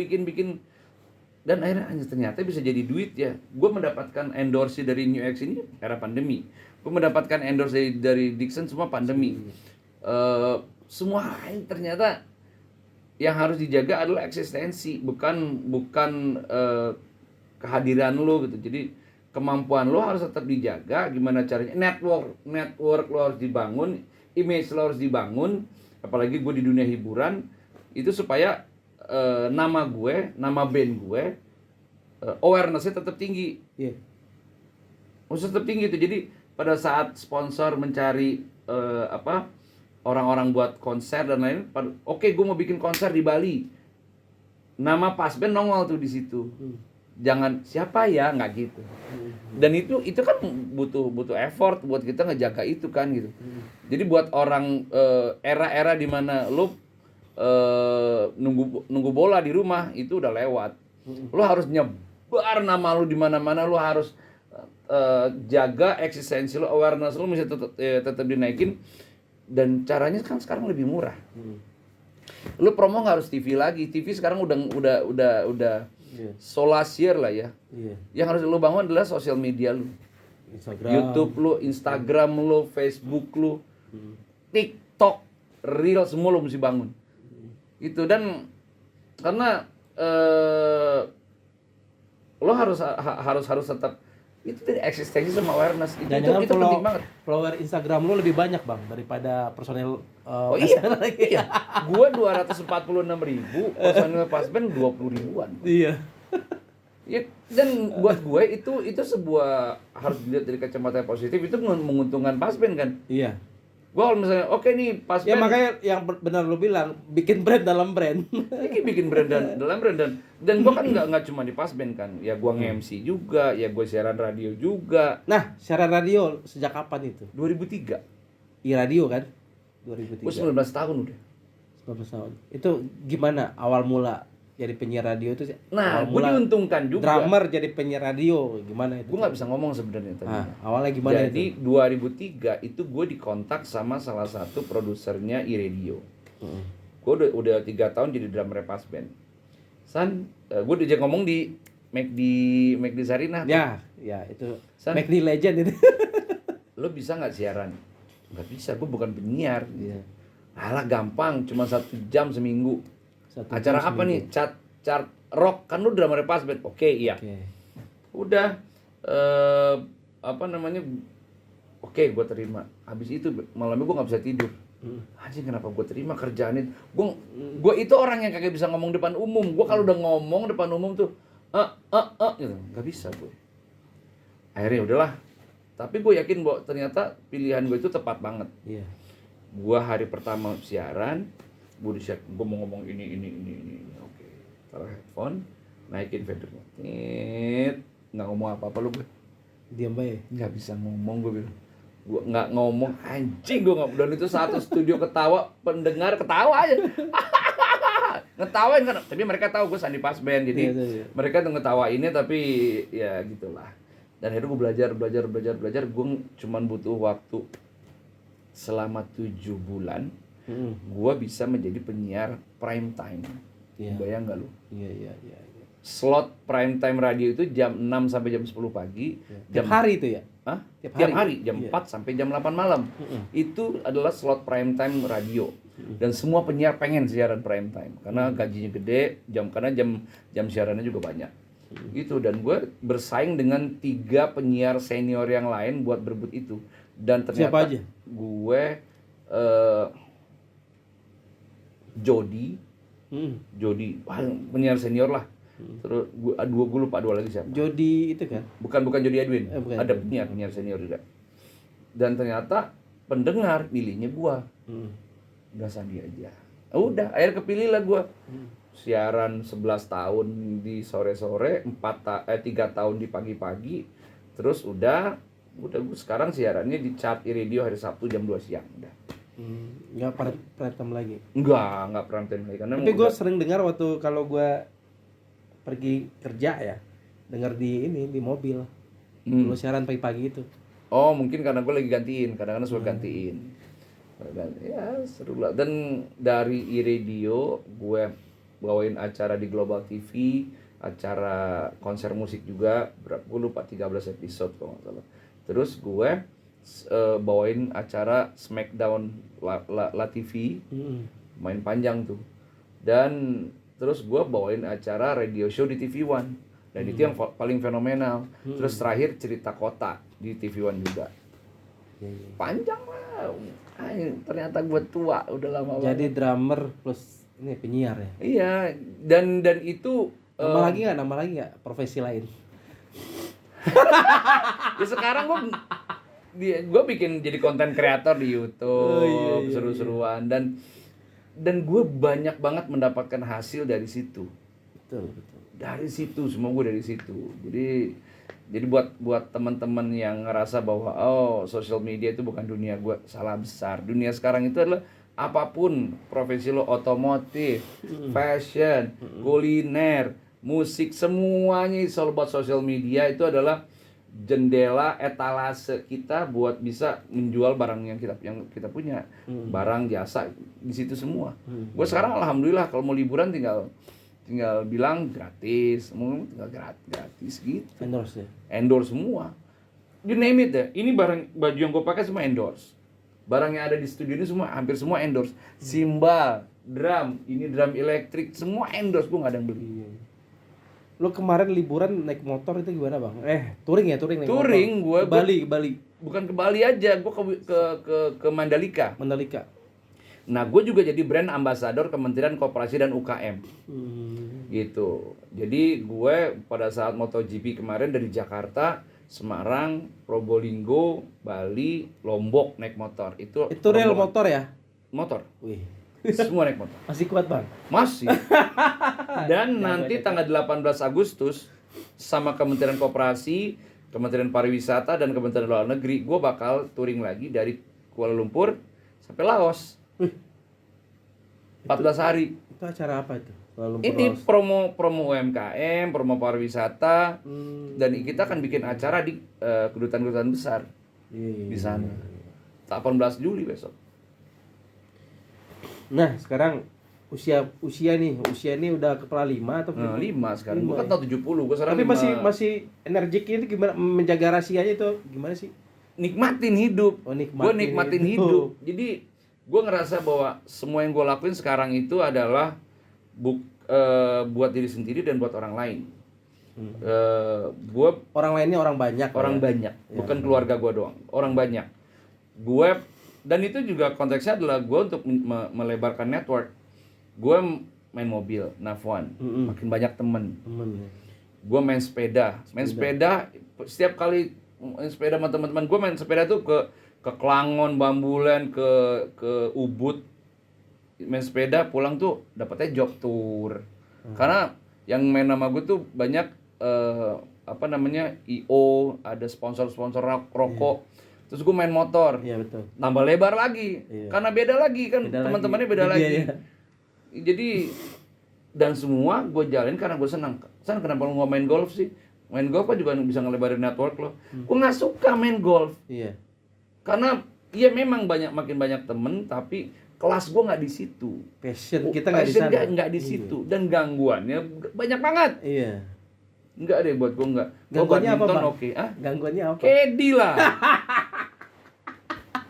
dan akhirnya ternyata bisa jadi duit ya. Gue mendapatkan endorse dari New X ini era pandemi, gue mendapatkan endorse dari Dixon semua pandemi. Semua ini ternyata yang harus dijaga adalah eksistensi, bukan kehadiran lo gitu. Jadi kemampuan lo harus tetap dijaga. Gimana caranya? Network lo harus dibangun, image lo harus dibangun. Apalagi gue di dunia hiburan itu supaya nama gue, nama band gue, awareness-nya tetap tinggi. Iya. Harus tetap tinggi itu. Jadi pada saat sponsor mencari orang-orang buat konser dan lain, oke, gue mau bikin konser di Bali, nama pas band nongol tuh di situ. Jangan siapa ya, nggak gitu. Dan itu kan butuh effort buat kita ngejaga itu kan gitu. Jadi buat orang era-era di mana lo nunggu bola di rumah itu udah lewat. Lo harus nyebar nama lo di mana-mana, lo harus jaga eksistensi lo, awareness lo mesti tetap dinaikin. Dan caranya kan sekarang lebih murah. Lu promo nggak harus TV lagi. TV sekarang udah solasier lah ya. Iya. Yang harus lu bangun adalah sosial media lu. Instagram. YouTube lu, Instagram lu, Facebook lu, TikTok, Reel, semua lu mesti bangun. Gitu. Dan karena lo harus tetap itu dari eksistensi sama awareness itu, Dan itu penting banget. Follower Instagram lu lebih banyak bang daripada personel. Oh iya, iya. Gua 246.000, personil pas band 20 ribuan. Iya. Ya, dan buat gue itu sebuah, harus dilihat dari kacamata yang positif, itu menguntungkan pas band kan. Iya. Gua kalau misalnya oke nih pas Ya band, makanya yang benar lu bilang bikin brand dalam brand. ini bikin brand dalam brand, dan gua kan nggak cuma di pas band kan, ya gua nge-MC juga, ya gua siaran radio juga. Nah, siaran radio sejak kapan itu? 2003. Radio kan? Gua 2003. 19 tahun udah. 19 tahun. Itu gimana awal mula jadi penyiar radio itu? Nah, awal gua mula diuntungkan juga. drummer jadi penyiar radio gimana itu? Gua nggak bisa ngomong sebenarnya tadi. Awalnya gimana Jadi itu? 2003 itu gue dikontak sama salah satu produsernya iRadio. Gue udah 3 tahun jadi drummer pas band. San, gue diajak ngomong di McD Sarinah. Ya itu San. McD Legend itu. Lo bisa nggak siaran? Nggak bisa, gue bukan penyiar. Iya. Alah gampang, cuma 1 jam seminggu. Satu Acara jam apa seminggu. nih? Chat chart rock, kan lu drummer pas band. Oke, iya. Oke. Udah apa namanya? Oke, gue terima. Habis itu malamnya gue nggak bisa tidur. Anjing, kenapa gue terima kerjaan itu? Gue itu orang yang kagak bisa ngomong depan umum. Gue kalau udah ngomong depan umum tuh gitu, nggak bisa gue. Akhirnya udahlah. Tapi gue yakin bahwa ternyata pilihan gue itu tepat banget. Iya. Gue hari pertama siaran, gue mau ngomong ini. Oke, taruh headphone, naikin fadernya. Nggak ngomong apa-apa lu gue. Diam bae. Nggak bisa ngomong gue bilang. Gue nggak ngomong, anjing gue nggak. Dan itu satu studio ketawa, pendengar ketawa aja. Ngetawain kan, tapi mereka tahu gue Sandi Pas Band, jadi Iya. mereka tuh ngetawainnya, tapi ya gitulah. Dan akhirnya gue belajar. Gue cuman butuh waktu selama 7 bulan, gue bisa menjadi penyiar prime time. Iya. Bayang nggak lu? Iya. Slot prime time radio itu jam 6 sampai jam 10 pagi. Tiap hari itu ya? Hah? Tiap Tiap hari? hari, jam Iya. 4 sampai jam 8 malam. Itu adalah slot prime time radio. Dan semua penyiar pengen siaran prime time karena gajinya gede, karena jam siarannya juga banyak. Gitu, dan gue bersaing dengan 3 penyiar senior yang lain buat berebut itu. Dan ternyata Siapa aja? Gue Jody, penyiar senior lah. Terus gue lupa 2 lagi siapa. Jody itu kan? Bukan Jody Edwin. Bukan Ada Edwin. penyiar senior juga. Dan ternyata pendengar pilihnya gua. Udah Sandi aja. Udah, akhirnya kepilih lah gua. Siaran 11 tahun di sore-sore, 3 tahun di pagi-pagi. Terus udah gua sekarang siarannya di chart radio hari Sabtu jam 2 siang udah. Nggak prime time lagi. Enggak prime time lagi karena Tapi gue sering dengar waktu kalau gue pergi kerja ya, dengar di mobil. Lu siaran pagi-pagi itu. Oh, mungkin karena gue lagi gantiin, kadang-kadang suka gantiin. Ya, seru lah. Dan dari iRadio gue bawain acara di Global TV, acara konser musik juga, gue lupa 13 episode kalau nggak salah. Terus gue bawain acara Smackdown La TV, main panjang tuh. Dan terus gue bawain acara radio show di TV One, dan itu yang paling fenomenal. Terus terakhir cerita kota di TV One juga. Panjang lah. Ternyata gue tua, udah lama banget. Jadi drummer plus ini penyiar ya. Iya, dan itu Nama lagi nggak profesi lain? ya sekarang gue bikin jadi konten kreator di YouTube, seru-seruan, dan gue banyak banget mendapatkan hasil dari situ. Betul. Dari situ, semua gue dari situ. Jadi buat teman-teman yang ngerasa bahwa social media itu bukan dunia gue, salah besar. Dunia sekarang itu adalah apapun profesi lo, otomotif, fashion, kuliner, musik, semuanya all about social media. Itu adalah jendela etalase kita buat bisa menjual barang yang kita punya, barang jasa di situ semua. Gue sekarang alhamdulillah kalau mau liburan tinggal bilang gratis, mau tinggal gratis gitu. Endorse semua. You name it deh. Ini baju yang gue pakai semua endorse. Barang yang ada di studio ini semua hampir semua endorse. Simbal, drum, ini drum elektrik, semua endorse, gue nggak ada yang beli. Lo kemarin liburan naik motor itu gimana bang? Touring naik touring motor. gue Ke Bali. Bukan ke Bali aja, gue ke Mandalika. Nah, gue juga jadi brand ambassador Kementerian Koperasi dan UKM. Gitu. Jadi gue pada saat MotoGP kemarin dari Jakarta, Semarang, Probolinggo, Bali, Lombok naik motor. Itu real motor ya? Motor. Wih. Semua naik motor. Masih kuat bang? Masih. Dan nanti tanggal 18 Agustus sama Kementerian Koperasi, Kementerian Pariwisata, dan Kementerian Luar Negeri, gue bakal touring lagi dari Kuala Lumpur sampai Laos. 14 hari. Itu acara apa itu? Ini promo UMKM, promo pariwisata, dan kita akan bikin acara di kedutaan besar di sana. 18 Juli besok. Nah sekarang usia nih udah kepala 5 atau 5 sekarang. Gue kan tahun 70, gue sekarang. Tapi masih energik ini gimana menjaga rahasianya itu gimana sih? Nikmatin hidup. Gue nikmatin hidup. Jadi gue ngerasa bahwa semua yang gue lakuin sekarang itu adalah buat diri sendiri dan buat orang lain. Gue Orang lainnya orang banyak. orang banyak, bukan keluarga gue doang, orang banyak. Gue dan itu juga konteksnya adalah gue untuk melebarkan network. Gue main mobil, Nafwan, makin banyak temen. Gue main sepeda. Setiap kali main sepeda sama teman-teman gue, main sepeda tuh ke Klangon, Bambulen, ke Ubud. Main sepeda pulang tuh dapetnya job tour. Karena yang main sama gue tuh banyak IO, ada sponsor-sponsor rokok. Terus gue main motor. Iya betul. Nambah lebar lagi. Iya. Karena beda lagi kan, teman-temannya beda lagi. Iya. Jadi dan semua gue jalanin karena gue senang. Kenapa lu nggak main golf sih? Main golf kan juga bisa ngelebarin network lo. Gue nggak suka main golf. Iya. Karena ya memang makin banyak temen, tapi kelas gue nggak di situ. Passion kita nggak di sana. Nggak di situ. Dan gangguannya banyak banget. Iya. Nggak deh buat gue nggak. Gangguannya apa, Bang? Oke. Gangguannya apa? Kedi lah.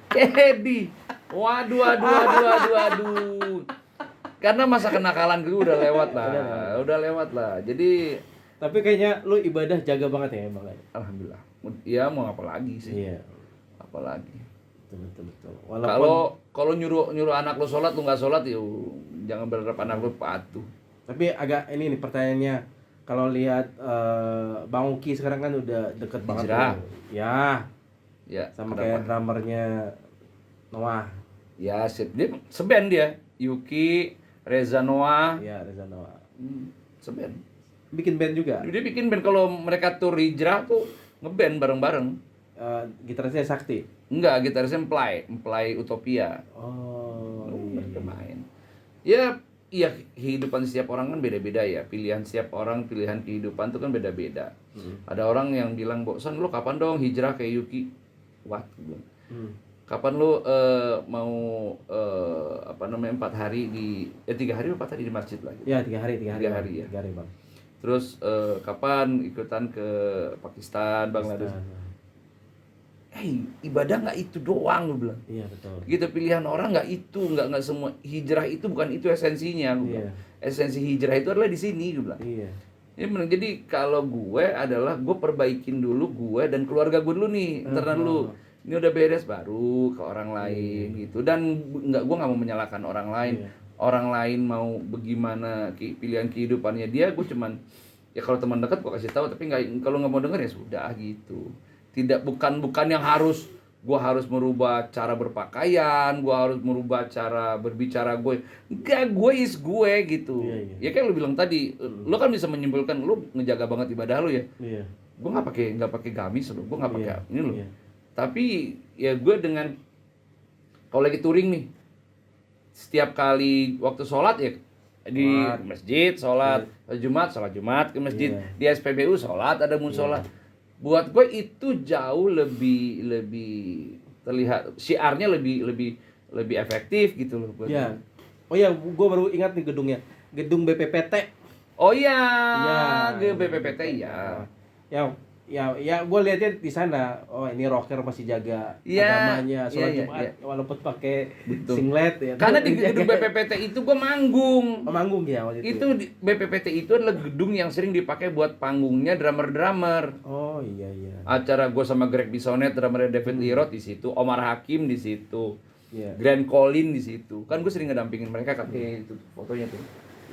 Kedi. Waduh. Karena masa kenakalan gue udah lewat lah. Jadi Tapi kayaknya lu ibadah jaga banget ya, Bang. alhamdulillah. Ya mau apa lagi sih? Iya. Apalagi. Betul. Kalau nyuruh anak lu sholat, lu nggak sholat, ya jangan berharap anak lu patuh. Tapi agak ini nih pertanyaannya, kalau lihat Bang Uki sekarang kan udah deket banget. Hijrah. Tuh. Ya. Ya. Sama kenapa? kayak drummernya Noah. Ya, dia seband dia. Yuki, Reza Noah, Iya, Reza Noah. seband. Bikin band juga. Dia bikin band. Kalau mereka tur hijrah tuh ngeband bareng-bareng. Gitarisnya Sakti. Enggak, gitarisnya Emplay Utopia. Oh, Mereka main. Ya, iya, kehidupan setiap orang kan beda-beda ya. Pilihan setiap orang, pilihan kehidupan tuh kan beda-beda. Ada orang yang bilang, "Bosan lu kapan dong hijrah kayak Yuki?" What? Kapan lu mau 4 hari 3 hari atau 4 hari di masjid lagi? Ya, 3 hari. 3 hari ya. 3 hari, Bang. Terus kapan ikutan ke Pakistan, Bangladesh? Ibadah nggak itu doang, lu bilang. Iya, betul. Gitu, pilihan orang nggak itu, nggak semua. Hijrah itu bukan itu esensinya, gua bilang. Esensi hijrah itu adalah di sini, gue bilang. Iya. Jadi kalau gue adalah gue perbaikin dulu gue dan keluarga gue dulu nih, internal dulu. Ini udah beres baru ke orang lain gitu. Dan gue nggak mau menyalahkan orang lain. Orang lain mau bagaimana pilihan kehidupannya dia, gue cuman ya kalau teman dekat gue kasih tahu, tapi kalau nggak mau denger ya sudah gitu. Bukan yang harus gue harus merubah cara berpakaian, gue harus merubah cara berbicara gue. Enggak, gue is gue gitu. Ya kayak lu bilang tadi, lu kan bisa menyimpulkan lu ngejaga banget ibadah lu ya. Gue nggak pakai gamis lo, gue nggak pakai ini lo. Tapi ya gue dengan kalau lagi touring nih, setiap kali waktu sholat ya di masjid sholat, sholat Jumat ke masjid, di SPBU sholat, ada musola. Buat gue itu jauh lebih terlihat, syiarnya lebih efektif gitu loh buat Iya. Oh iya, gue baru ingat nih gedungnya. Gedung BPPT. Oh iya, BPPT ya. Ya, gue lihatnya di sana. Oh, ini rocker masih jaga agamanya, sholat Jumat walaupun pakai singlet ya. Karena di gedung BPPT itu gue manggung. Manggung ya waktu itu. BPPT itu adalah gedung yang sering dipakai buat panggungnya drummer. Oh iya. Acara gue sama Greg Bisonet, drummer David Lee Roth di situ, Omar Hakim di situ, Grant Collin di situ. Kan gue sering ngedampingin mereka kan, itu fotonya tuh.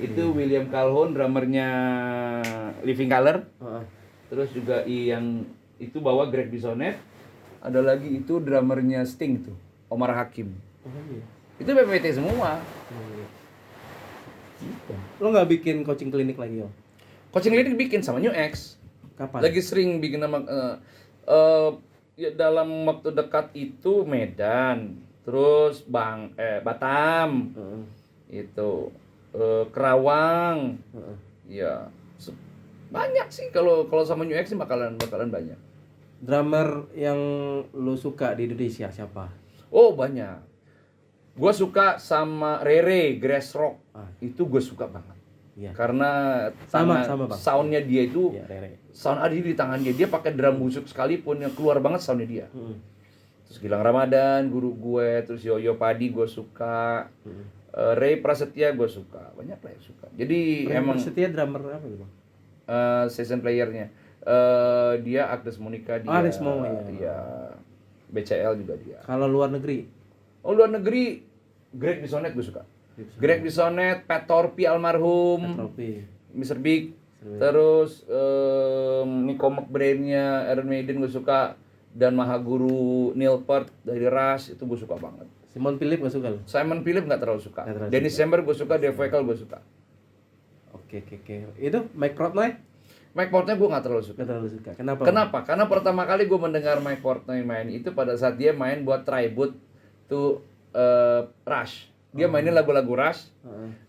Itu William Calhoun, drummernya Living Colour. Terus juga yang itu bawa Greg Bisonet. Ada lagi itu drummernya Sting tuh, Omar Hakim. Itu BPPT semua. Lo nggak bikin coaching klinik lagi, Om? Coaching klinik bikin sama New X. Kapan? Lagi sering bikin sama ya dalam waktu dekat itu Medan, terus Batam. Itu Kerawang. Ya. Banyak sih kalau sama New X sih bakalan banyak. Drummer yang lo suka di Indonesia siapa? Oh, banyak. Gua suka sama Rere, Grass Rock. Itu gue suka banget. Karena sama Bang. Soundnya dia itu sound ada di tangannya. Dia pakai drum busuk sekalipun yang keluar banget soundnya dia. Terus Gilang Ramadan, guru gue, terus Yoyo Padi gue suka. Ray Prasetya gue suka, banyak lah yang suka. Jadi emang Setia drummer apa gitu Bang? season playernya dia Agnes Monica, dia Agnes Mo, ya. dia BCL juga dia. Kalau luar negeri Oh, luar negeri Greg Bisonet gue suka. Greg Bisonet, Pat Torpy almarhum, Tropi. Mr. Big, terus Nico McBrain-nya Iron Maiden gue suka, dan Mahaguru Neil Peart dari Rush itu gue suka banget. Simon Philip nggak suka lo? Simon Philip nggak terlalu suka. Nggak terlalu Dennis Sember gue suka, Dave Weckl gue suka. Oke. Itu Mike Portnoy Mike Portnoy gue nggak terlalu suka. nggak terlalu suka. Kenapa? Kenapa? Karena pertama kali gue mendengar Mike Portnoy main itu pada saat dia main buat tribute to Rush. Dia mainin lagu-lagu Rush.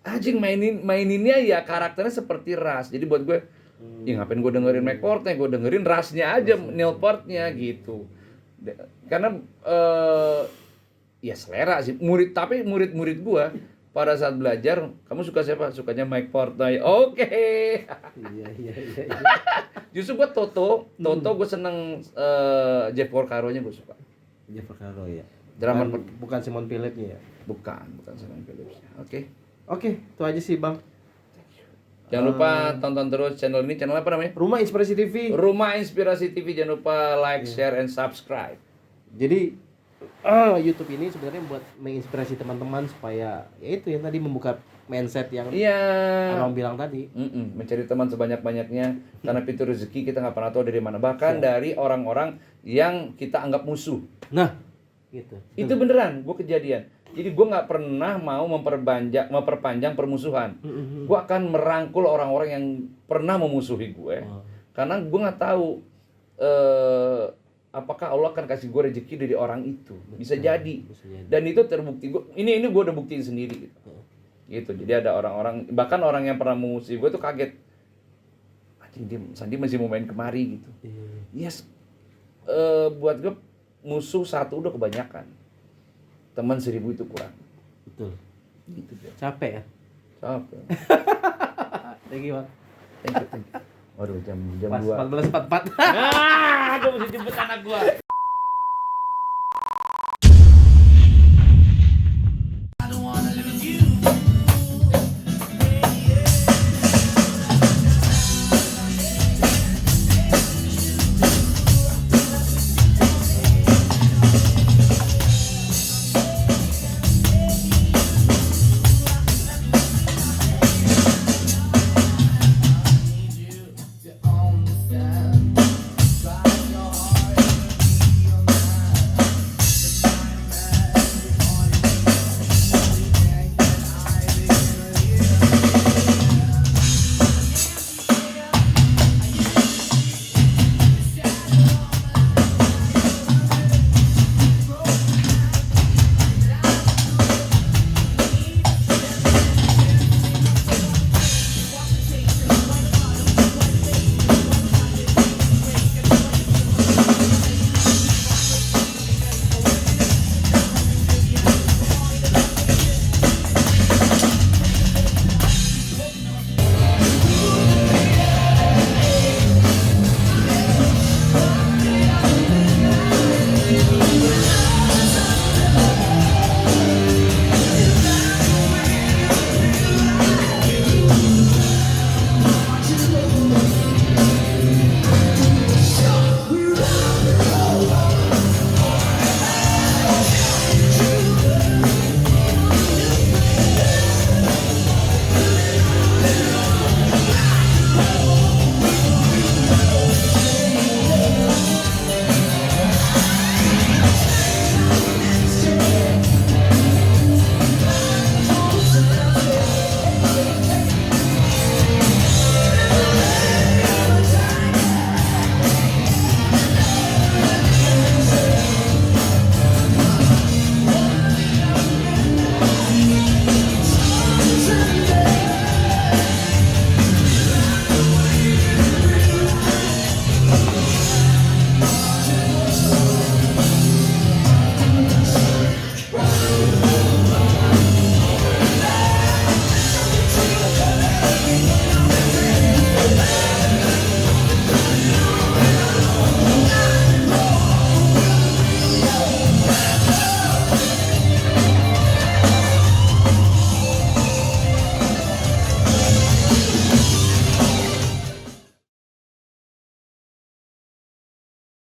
Anjing maininnya ya karakternya seperti Rush. Jadi buat gue, ya ngapain gue dengerin Mike Portnoy? Gue dengerin Rush-nya aja, Neil Peart-nya gitu. Karena ya selera sih. Tapi murid-murid gue pada saat belajar, kamu suka siapa? Sukanya Mike Portnoy. Oke. Iya. Justru gue Toto gue seneng Jeff Porcaro-nya gue suka. Jeff Porcaro ya. Drummer Bukan Simon Philip-nya ya. bukan Simon Phillips. Oke. Oke, itu aja sih Bang. Jangan lupa tonton terus channel ini. Channel apa namanya? Rumah Inspirasi TV. Rumah Inspirasi TV. Jangan lupa like, share, and subscribe. Jadi YouTube ini sebenarnya buat menginspirasi teman-teman supaya ya itu yang tadi membuka mindset yang Iya. Abang bilang tadi. Mencari teman sebanyak-banyaknya karena pintu rezeki kita nggak pernah tahu dari mana. Bahkan dari orang-orang yang kita anggap musuh. Nah, gitu. Itu beneran, gue kejadian. Jadi gue nggak pernah mau memperpanjang permusuhan. Gue akan merangkul orang-orang yang pernah memusuhi gue, karena gue nggak tahu apakah Allah akan kasih gue rezeki dari orang itu. Bisa jadi. Dan itu terbukti. Ini gue udah buktiin sendiri. Gitu. Jadi ada orang-orang, bahkan orang yang pernah memusuhi gue tuh kaget. Anjing, Sandi masih mau main kemari gitu. Yes. Buat gue musuh satu udah kebanyakan, teman 1000 itu kurang. Betul. Gitu deh. Capek ya? Capek. Thank you, Bang. Thank you. Waduh, jam Pas 2. 14.44. Gue mesti jemput anak gua.